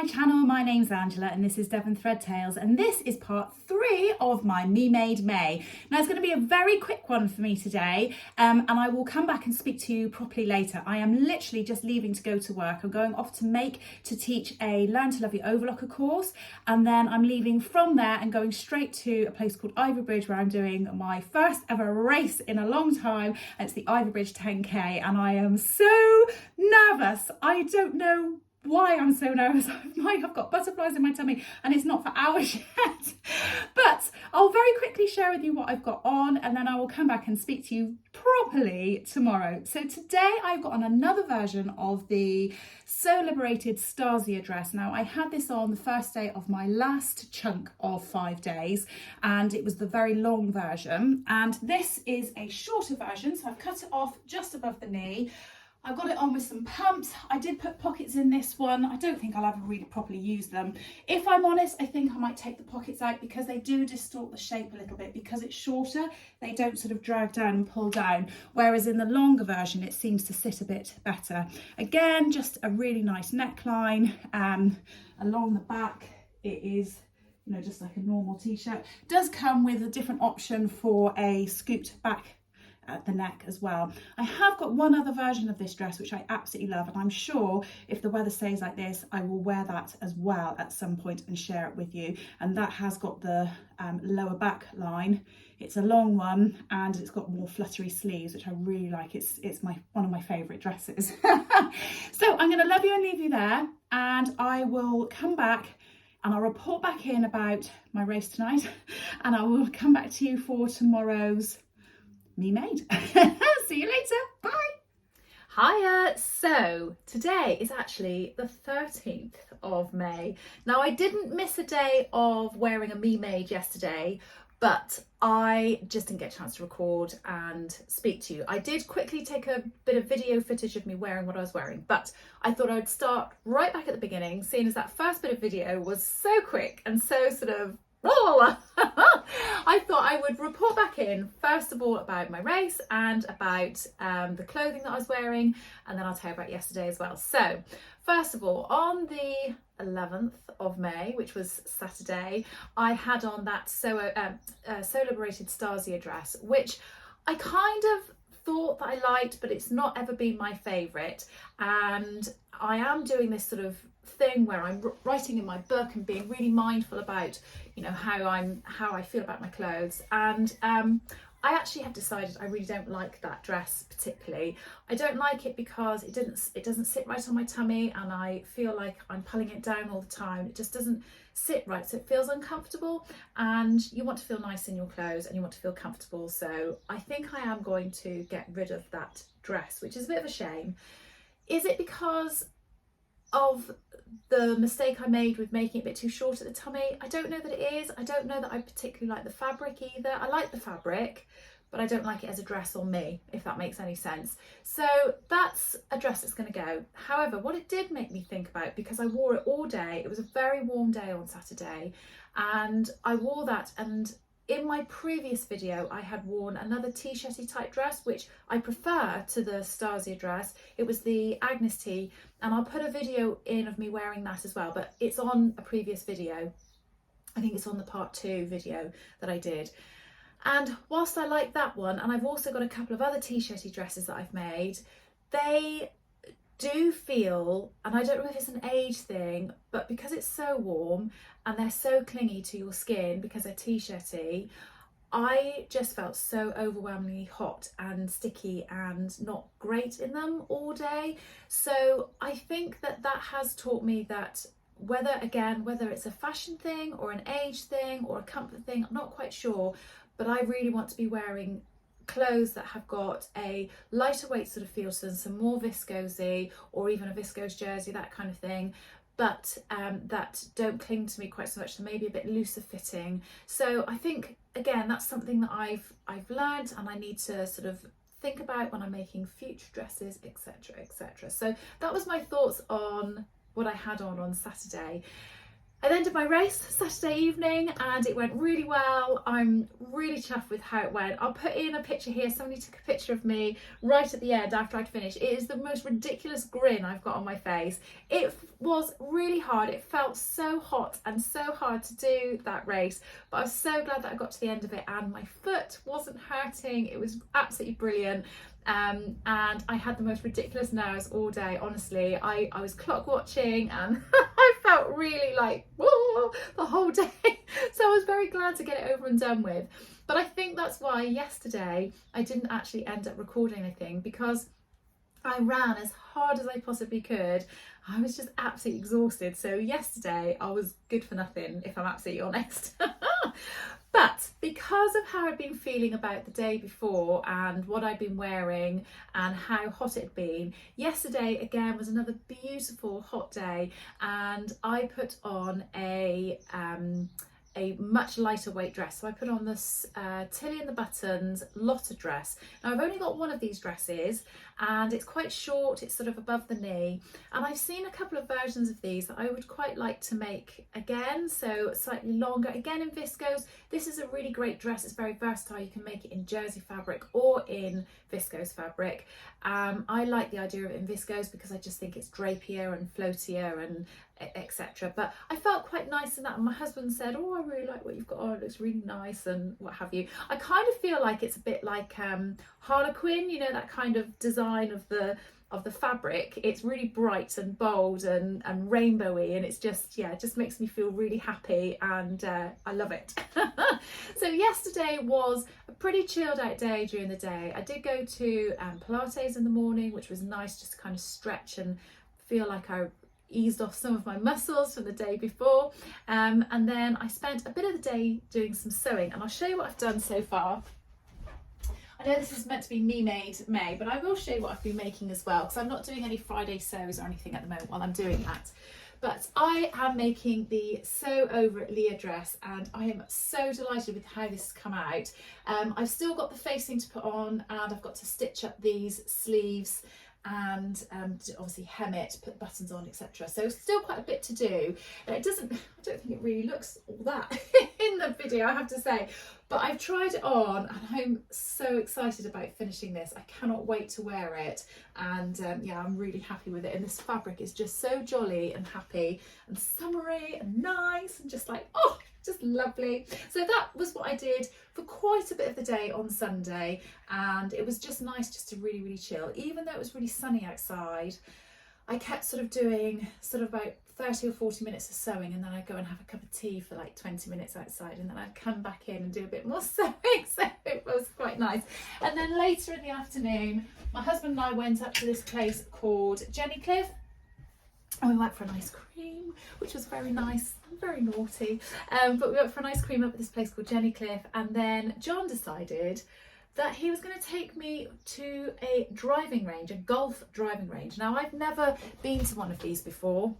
channel. My name's Angela and this is Devon Thread Tales, and this is part 3 of my Me Made May. Now it's going to be a very quick one for me today, and I will come back and speak to you properly later. I am literally just leaving to go to work. I'm going off to teach a Learn to Love Your Overlocker course, and then I'm leaving from there and going straight to a place called Ivybridge where I'm doing my first ever race in a long time, and it's the Ivybridge 10k, and I am so nervous. I don't know why I'm so nervous. I might have got butterflies in my tummy and it's not for hours yet. But I'll very quickly share with you what I've got on, and then I will come back and speak to you properly tomorrow. So today I've got on another version of the So Liberated Stasia dress. Now I had this on the first day of my last chunk of 5 days, and it was the very long version, and this is a shorter version, so I've cut it off just above the knee. I've got it on with some pumps. I did put pockets in this one. I don't think I'll ever really properly use them. If I'm honest, I think I might take the pockets out because they do distort the shape a little bit. Because it's shorter, they don't sort of drag down and pull down. Whereas in the longer version, it seems to sit a bit better. Again, just a really nice neckline. Along the back, it is, you know, just like a normal t-shirt. Does come with a different option for a scooped back at the neck as well. I have got one other version of this dress which I absolutely love, and I'm sure if the weather stays like this I will wear that as well at some point and share it with you. And that has got the lower back line. It's a long one and it's got more fluttery sleeves, which I really like. It's one of my favourite dresses. So I'm going to love you and leave you there, and I will come back and I'll report back in about my race tonight, and I will come back to you for tomorrow's Me Made. See you later. Bye. Hiya. So today is actually the 13th of May. Now I didn't miss a day of wearing a Me Made yesterday, but I just didn't get a chance to record and speak to you. I did quickly take a bit of video footage of me wearing what I was wearing, but I thought I'd start right back at the beginning, seeing as that first bit of video was so quick and so sort of I thought I would report back in first of all about my race and about the clothing that I was wearing, and then I'll tell you about yesterday as well. So first of all, on the 11th of May, which was Saturday, I had on that So Liberated Stasia dress, which I kind of thought that I liked, but it's not ever been my favourite. And I am doing this sort of thing where I'm writing in my book and being really mindful about, you know, how I feel about my clothes. And I actually have decided I really don't like that dress particularly. I don't like it because it doesn't sit right on my tummy, and I feel like I'm pulling it down all the time. It just doesn't sit right, so it feels uncomfortable, and you want to feel nice in your clothes and you want to feel comfortable. So I think I am going to get rid of that dress, which is a bit of a shame. Is it because of the mistake I made with making it a bit too short at the tummy? I don't know that it is. I don't know that I particularly like the fabric either. I like the fabric, but I don't like it as a dress on me, if that makes any sense. So that's a dress that's going to go. However, what it did make me think about, because I wore it all day, it was a very warm day on Saturday, and I wore that, and in my previous video I had worn another t-shirty type dress which I prefer to the Stasia dress. It was the Agnes tee, and I'll put a video in of me wearing that as well, but it's on a previous video. I think it's on the part 2 video that I did. And whilst I like that one, and I've also got a couple of other t-shirty dresses that I've made, they do feel, and I don't know if it's an age thing, but because it's so warm and they're so clingy to your skin because they're t-shirty, I just felt so overwhelmingly hot and sticky and not great in them all day. So I think that has taught me that whether it's a fashion thing or an age thing or a comfort thing, I'm not quite sure, but I really want to be wearing clothes that have got a lighter weight sort of feel to them, some more viscosy, or even a viscose jersey, that kind of thing, but that don't cling to me quite so much, so maybe a bit looser fitting. So I think, again, that's something that I've learned, and I need to sort of think about when I'm making future dresses, etc, etc. So that was my thoughts on what I had on Saturday. I then did my race Saturday evening and it went really well. I'm really chuffed with how it went. I'll put in a picture here. Somebody took a picture of me right at the end after I'd finished. It is the most ridiculous grin I've got on my face. It was really hard. It felt so hot and so hard to do that race, but I was so glad that I got to the end of it and my foot wasn't hurting. It was absolutely brilliant. And I had the most ridiculous nerves all day, honestly. I was clock watching and I felt really like, whoa, the whole day. So I was very glad to get it over and done with. But I think that's why yesterday I didn't actually end up recording anything, because I ran as hard as I possibly could. I was just absolutely exhausted. So yesterday I was good for nothing, if I'm absolutely honest. But because of how I'd been feeling about the day before and what I'd been wearing and how hot it had been, yesterday again was another beautiful hot day, and I put on a much lighter weight dress. So I put on this Tilly and the Buttons Lotta dress. Now I've only got one of these dresses and it's quite short, it's sort of above the knee, and I've seen a couple of versions of these that I would quite like to make again, so slightly longer, again in viscose. This is a really great dress, it's very versatile. You can make it in jersey fabric or in viscose fabric. I like the idea of it in viscose because I just think it's drapier and floatier and etc. But I felt quite nice in that, and my husband said, oh, I really like what you've got on, it looks really nice and what have you. I kind of feel like it's a bit like Harlequin, you know, that kind of design of the fabric. It's really bright and bold and rainbowy, and it's just, yeah, it just makes me feel really happy, and I love it. So yesterday was a pretty chilled out day. During the day I did go to Pilates in the morning, which was nice, just to kind of stretch and feel like I eased off some of my muscles from the day before, and then I spent a bit of the day doing some sewing, and I'll show you what I've done so far. I know this is meant to be Me Made May, but I will show you what I've been making as well, because I'm not doing any Friday sews or anything at the moment while I'm doing that. But I am making the Sew Over It Leah dress, and I am so delighted with how this has come out. I've still got the facing to put on, and I've got to stitch up these sleeves and obviously hem it, put buttons on, etc. So still quite a bit to do. It doesn't, I don't think it really looks all that in the video, I have to say, but I've tried it on and I'm so excited about finishing this. I cannot wait to wear it, and yeah, I'm really happy with it, and this fabric is just so jolly and happy and summery and nice and just like, oh, just lovely. So that was what I did for quite a bit of the day on Sunday, and it was just nice just to really chill. Even though it was really sunny outside, I kept sort of doing sort of about 30 or 40 minutes of sewing, and then I'd go and have a cup of tea for like 20 minutes outside, and then I'd come back in and do a bit more sewing. So it was quite nice. And then later in the afternoon, my husband and I went up to this place called Jenny Cliff, and we went for an ice cream, which was very nice. I'm very naughty, but we went for an ice cream up at this place called Jenny Cliff, and then John decided that he was going to take me to a driving range, a golf driving range. Now, I've never been to one of these before,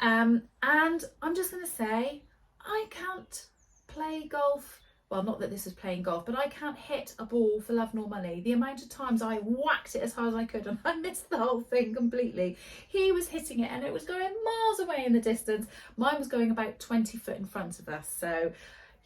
and I'm just going to say, I can't play golf. Well, not that this is playing golf, but I can't hit a ball for love nor money. The amount of times I whacked it as hard as I could and I missed the whole thing completely. He was hitting it and it was going miles away in the distance. Mine was going about 20 foot in front of us. So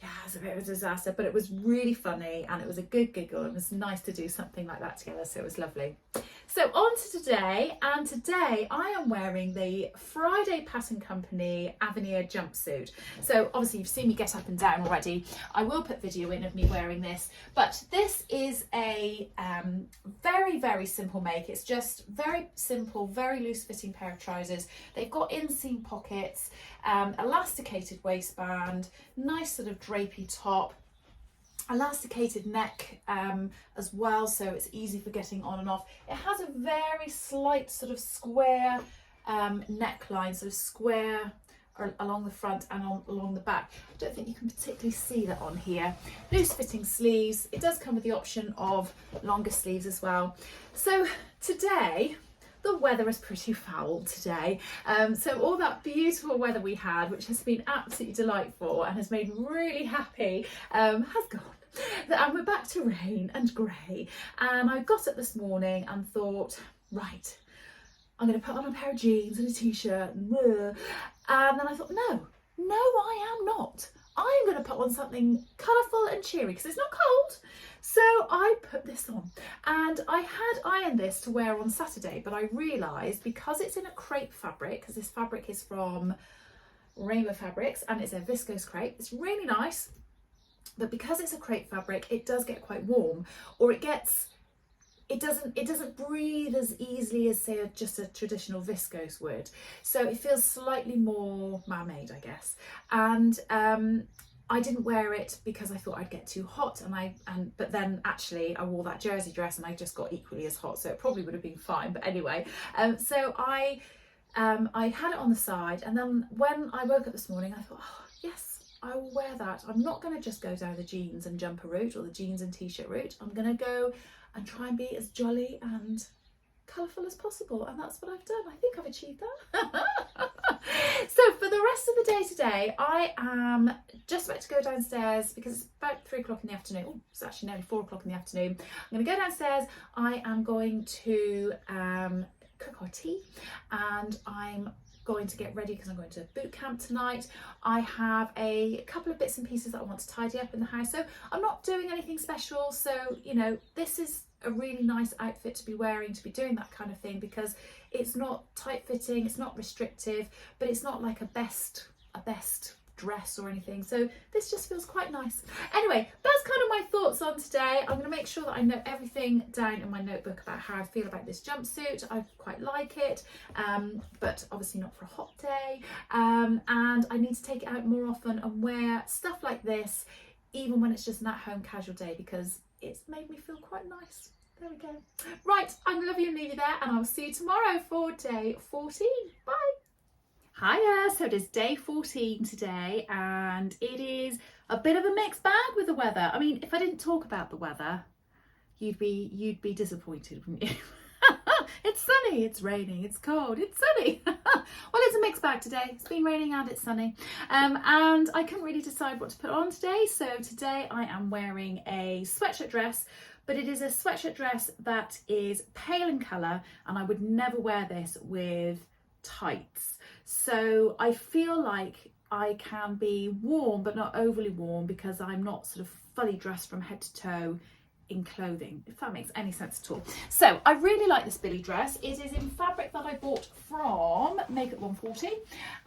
yeah, it was a bit of a disaster, but it was really funny and it was a good giggle. It was nice to do something like that together, so it was lovely. So on to today, and today I am wearing the Friday Pattern Company Avenir jumpsuit. So obviously you've seen me get up and down already. I will put video in of me wearing this, but this is a very simple make. It's just very simple, very loose fitting pair of trousers. They've got inseam pockets, elasticated waistband, nice sort of drapey top, elasticated neck as well, so it's easy for getting on and off. It has a very slight sort of square neckline, sort of square along the front and along the back. I don't think you can particularly see that on here. Loose fitting sleeves. It does come with the option of longer sleeves as well. So today, the weather is pretty foul today. So all that beautiful weather we had, which has been absolutely delightful and has made me really happy, has gone. And we're back to rain and grey. And I got up this morning and thought, right, I'm going to put on a pair of jeans and a t-shirt. And then I thought, no, No, I am not. I'm going to put on something colourful and cheery because it's not cold. So I put this on, and I had ironed this to wear on Saturday, but I realised because it's in a crepe fabric, because this fabric is from Rainbow Fabrics and it's a viscose crepe, it's really nice, but because it's a crepe fabric, it does get quite warm, or it doesn't breathe as easily as, say, just a traditional viscose would. So it feels slightly more man-made, I guess. And I didn't wear it because I thought I'd get too hot, but then actually I wore that jersey dress and I just got equally as hot, so it probably would have been fine. But anyway, so I had it on the side, and then when I woke up this morning, I thought, oh yes, I will wear that. I'm not going to just go down the jeans and jumper route or the jeans and t-shirt route. I'm going to go and try and be as jolly and colourful as possible, and that's what I've done. I think I've achieved that. So for the rest of the day today, I am just about to go downstairs because it's about 3 o'clock in the afternoon. Oh, it's actually nearly 4 o'clock in the afternoon. I'm going to go downstairs. I am going to cook our tea, and I'm going to get ready because I'm going to boot camp tonight. I have a couple of bits and pieces that I want to tidy up in the house, so I'm not doing anything special. So, you know, this is a really nice outfit to be wearing, to be doing that kind of thing, because it's not tight fitting, it's not restrictive, but it's not like a best dress or anything. So this just feels quite nice. Anyway, that's kind of my thoughts on today. I'm going to make sure that I note everything down in my notebook about how I feel about this jumpsuit. I quite like it, but obviously not for a hot day. And I need to take it out more often and wear stuff like this, even when it's just an at-home casual day, because it's made me feel quite nice. There we go. Right, I'm going to love you and leave you there, and I'll see you tomorrow for day 14. Bye. Hiya, so it is day 14 today, and it is a bit of a mixed bag with the weather. I mean, if I didn't talk about the weather, you'd be disappointed, wouldn't you? It's sunny, it's raining, it's cold, it's sunny. Well, it's a mixed bag today. It's been raining and it's sunny. And I couldn't really decide what to put on today. So today I am wearing a sweatshirt dress, but it is a sweatshirt dress that is pale in colour, and I would never wear this with tights. So I feel like I can be warm, but not overly warm, because I'm not sort of fully dressed from head to toe in clothing, if that makes any sense at all. So I really like this Billy dress. It is in fabric that I bought from Makeup 140,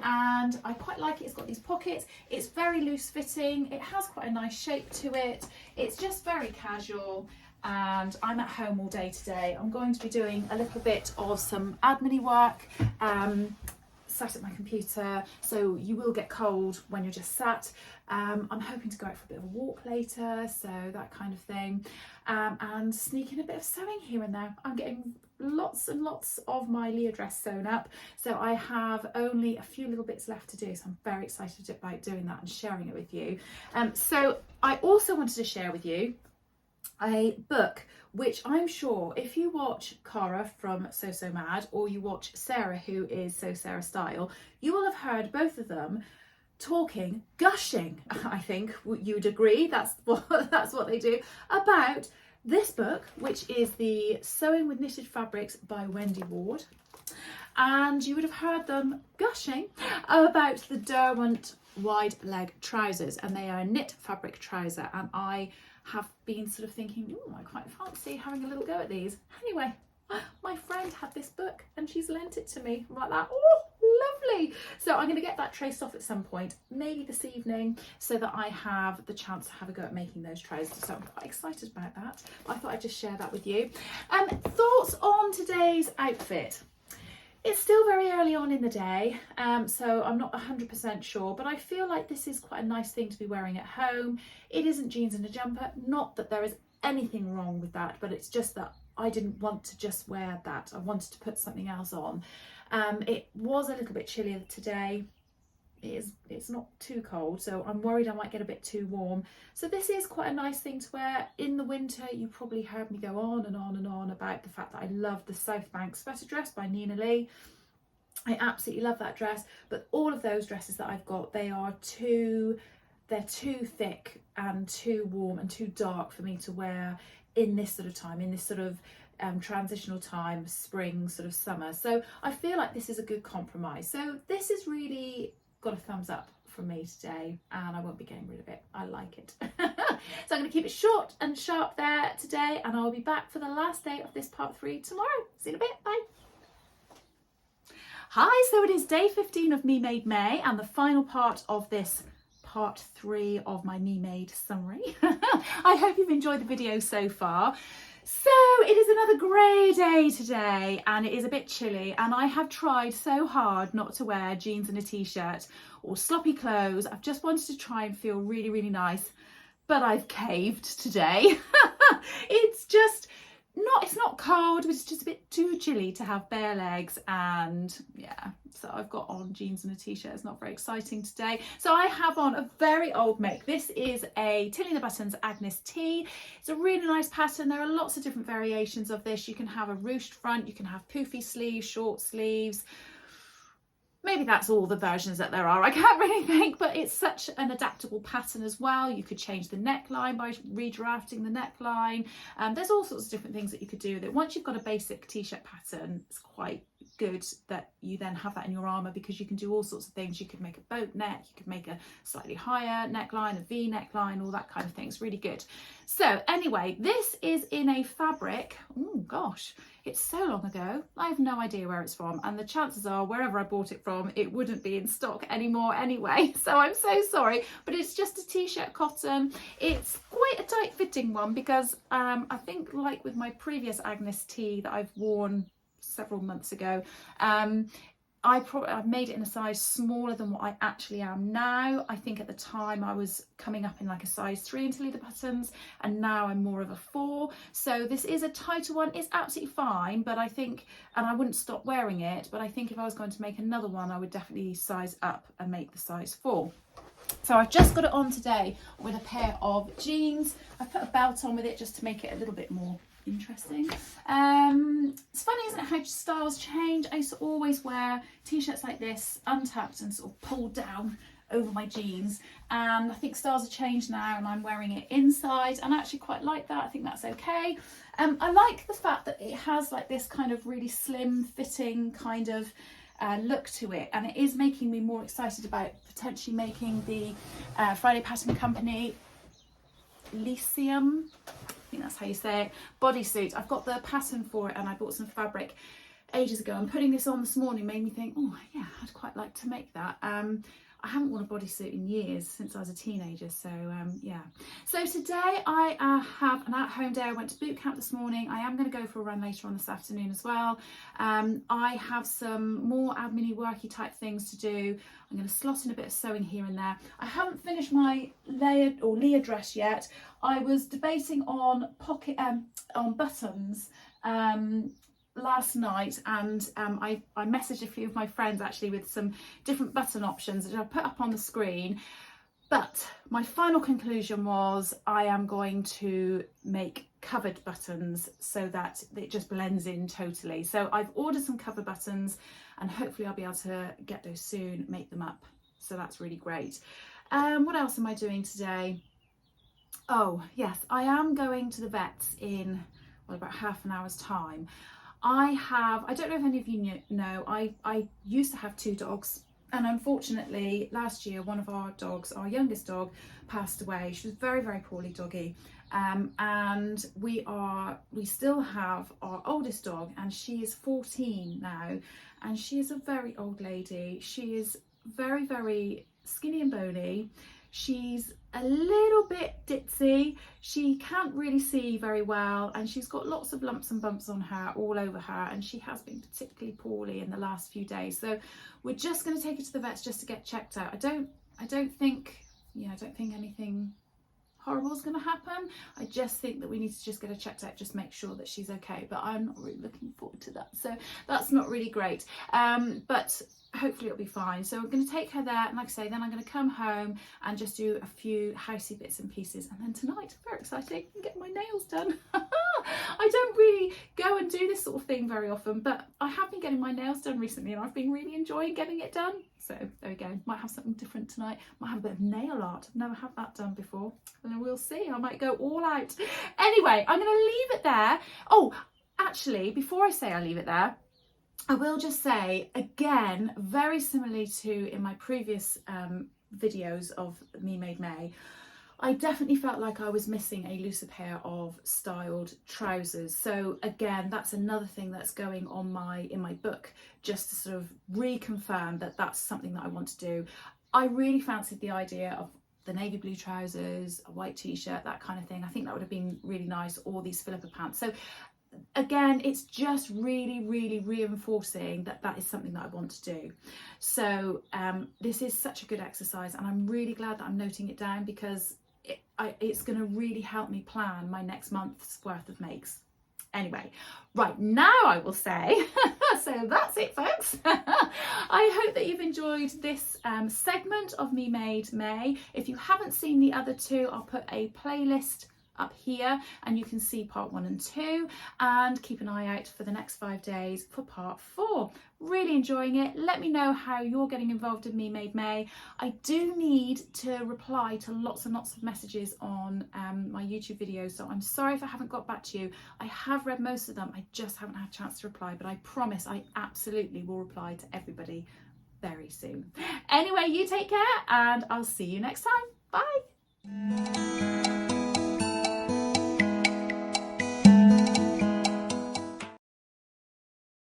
and I quite like it. It's got these pockets, it's very loose fitting, it has quite a nice shape to it, it's just very casual, and I'm at home all day today. I'm going to be doing a little bit of some admin-y work, sat at my computer, so you will get cold when you're just sat. I'm hoping to go out for a bit of a walk later, so that kind of thing, and sneak in a bit of sewing here and there. I'm getting lots and lots of my Leah dress sewn up, so I have only a few little bits left to do, so I'm very excited about doing that and sharing it with you. So I also wanted to share with you a book which I'm sure if you watch Cara from So So Mad, or you watch Sarah, who is So Sarah Style, you will have heard both of them talking, gushing, I think you would agree, that's what they do, about this book, which is the Sewing with Knitted Fabrics by Wendy Ward. And you would have heard them gushing about the Derwent wide leg trousers, and they are a knit fabric trouser, and I have been sort of thinking, oh, I quite fancy having a little go at these. Anyway, my friend had this book and she's lent it to me. I'm like that, oh, lovely. So I'm going to get that traced off at some point, maybe this evening, so that I have the chance to have a go at making those trousers. So I'm quite excited about that. I thought I'd just share that with you. Thoughts on today's outfit? It's still very early on in the day, so I'm not 100% sure, but I feel like this is quite a nice thing to be wearing at home. It isn't jeans and a jumper, not that there is anything wrong with that, but it's just that I didn't want to just wear that. I wanted to put something else on. It was a little bit chillier today. It's not too cold, so I'm worried I might get a bit too warm. So this is quite a nice thing to wear in the winter. You probably heard me go on and on and on about the fact that I love the South Bank sweater dress by Nina Lee. I absolutely love that dress, but all of those dresses that I've got, they're too thick and too warm and too dark for me to wear in this sort of time, in this sort of transitional time, spring, sort of summer. So I feel like this is a good compromise. So this is really got a thumbs up from me today, and I won't be getting rid of it. I like it. So I'm going to keep it short and sharp there today, and I'll be back for the last day of this part 3 tomorrow. See you in a bit. Bye. Hi, so it is day 15 of Me Made May, and the final part of this part 3 of my Me Made summary. I hope you've enjoyed the video so far. So it is another grey day today, and it is a bit chilly, and I have tried so hard not to wear jeans and a t-shirt or sloppy clothes. I've just wanted to try and feel really, really nice, but I've caved today. It's not cold, but it's just a bit too chilly to have bare legs, and yeah, so I've got on jeans and a t-shirt. It's not very exciting today. So I have on a very old make. This is a Tilly and the Buttons Agnes T. It's a really nice pattern. There are lots of different variations of this. You can have a ruched front, you can have poofy sleeves, short sleeves. Maybe that's all the versions that there are. I can't really think, but it's such an adaptable pattern as well. You could change the neckline by redrafting the neckline. There's all sorts of different things that you could do with it. Once you've got a basic t-shirt pattern, it's quite good that you then have that in your armour, because you can do all sorts of things. You could make a boat neck, you could make a slightly higher neckline, a V neckline, all that kind of thing. It's really good. So anyway, this is in a fabric, oh gosh, it's so long ago, I have no idea where it's from, and the chances are wherever I bought it from, it wouldn't be in stock anymore anyway, so I'm so sorry, but it's just a t-shirt cotton. It's quite a tight fitting one, because I think, like with my previous Agnes T that I've worn several months ago, I've made it in a size smaller than what I actually am now. I think at the time I was coming up in like a size 3 in Tilly the Buttons, and now I'm more of a 4. So this is a tighter one. It's absolutely fine, but I think, and I wouldn't stop wearing it, but I think if I was going to make another one, I would definitely size up and make the size 4. So I've just got it on today with a pair of jeans. I put a belt on with it just to make it a little bit more interesting. It's funny, isn't it, how styles change. I used to always wear t-shirts like this, untucked and sort of pulled down over my jeans, and I think styles have changed now, and I'm wearing it inside, and I actually quite like that. I think that's okay. I like the fact that it has like this kind of really slim fitting kind of look to it, and it is making me more excited about potentially making the Friday Pattern Company Lyceum, I think that's how you say it, bodysuit. I've got the pattern for it, and I bought some fabric ages ago, and putting this on this morning made me think, oh yeah, I'd quite like to make that. I haven't worn a bodysuit in years, since I was a teenager, so yeah. So today I have an at-home day. I went to boot camp this morning. I am going to go for a run later on this afternoon as well. I have some more admin-y worky type things to do. I'm going to slot in a bit of sewing here and there. I haven't finished my layered or Leah dress yet. I was debating on on buttons last night, and I messaged a few of my friends actually with some different button options that I'll put up on the screen, but my final conclusion was I am going to make covered buttons so that it just blends in totally. So I've ordered some cover buttons, and hopefully I'll be able to get those soon, make them up, so that's really great. What else am I doing today? Oh yes, I am going to the vets in, well, about half an hour's time. I don't know if any of you know, I used to have 2 dogs, and unfortunately last year one of our dogs, our youngest dog, passed away. She was very, very poorly doggy, and we still have our oldest dog, and she is 14 now, and she is a very old lady. She is very, very skinny and bony. She's a little bit ditzy. She can't really see very well, and she's got lots of lumps and bumps on her, all over her, and she has been particularly poorly in the last few days. So we're just going to take her to the vets just to get checked out. I don't think anything horrible is going to happen. I just think that we need to just get her checked out, just make sure that she's okay, but I'm not really looking forward to that, so that's not really great, but hopefully it'll be fine. So we're going to take her there, and like I say, then I'm going to come home and just do a few housey bits and pieces, and then tonight, very exciting, I'm getting my nails done. I don't really go and do this sort of thing very often, but I have been getting my nails done recently, and I've been really enjoying getting it done. So there we go, might have something different tonight, might have a bit of nail art. I've never had that done before, and we'll see, I might go all out. Anyway, I'm going to leave it there. Oh, actually, before I say I leave it there, I will just say again, very similarly to in my previous videos of Me Made May, I definitely felt like I was missing a looser pair of styled trousers. So again, that's another thing that's going on in my book, just to sort of reconfirm that that's something that I want to do. I really fancied the idea of the navy blue trousers, a white t-shirt, that kind of thing. I think that would have been really nice, or these Philippa pants. So again, it's just really reinforcing that that is something that I want to do. So this is such a good exercise, and I'm really glad that I'm noting it down, because it's going to really help me plan my next month's worth of makes. Anyway, right, now I will say, so that's it, folks. I hope that you've enjoyed this segment of Me Made May. If you haven't seen the other two, I'll put a playlist up here and you can see part 1 and 2, and keep an eye out for the next 5 days for part 4. Really enjoying it. Let me know how you're getting involved in Me Made May. I do need to reply to lots and lots of messages on my YouTube videos, so I'm sorry if I haven't got back to you. I have read most of them, I just haven't had a chance to reply, but I promise I absolutely will reply to everybody very soon. Anyway, you take care, and I'll see you next time. Bye.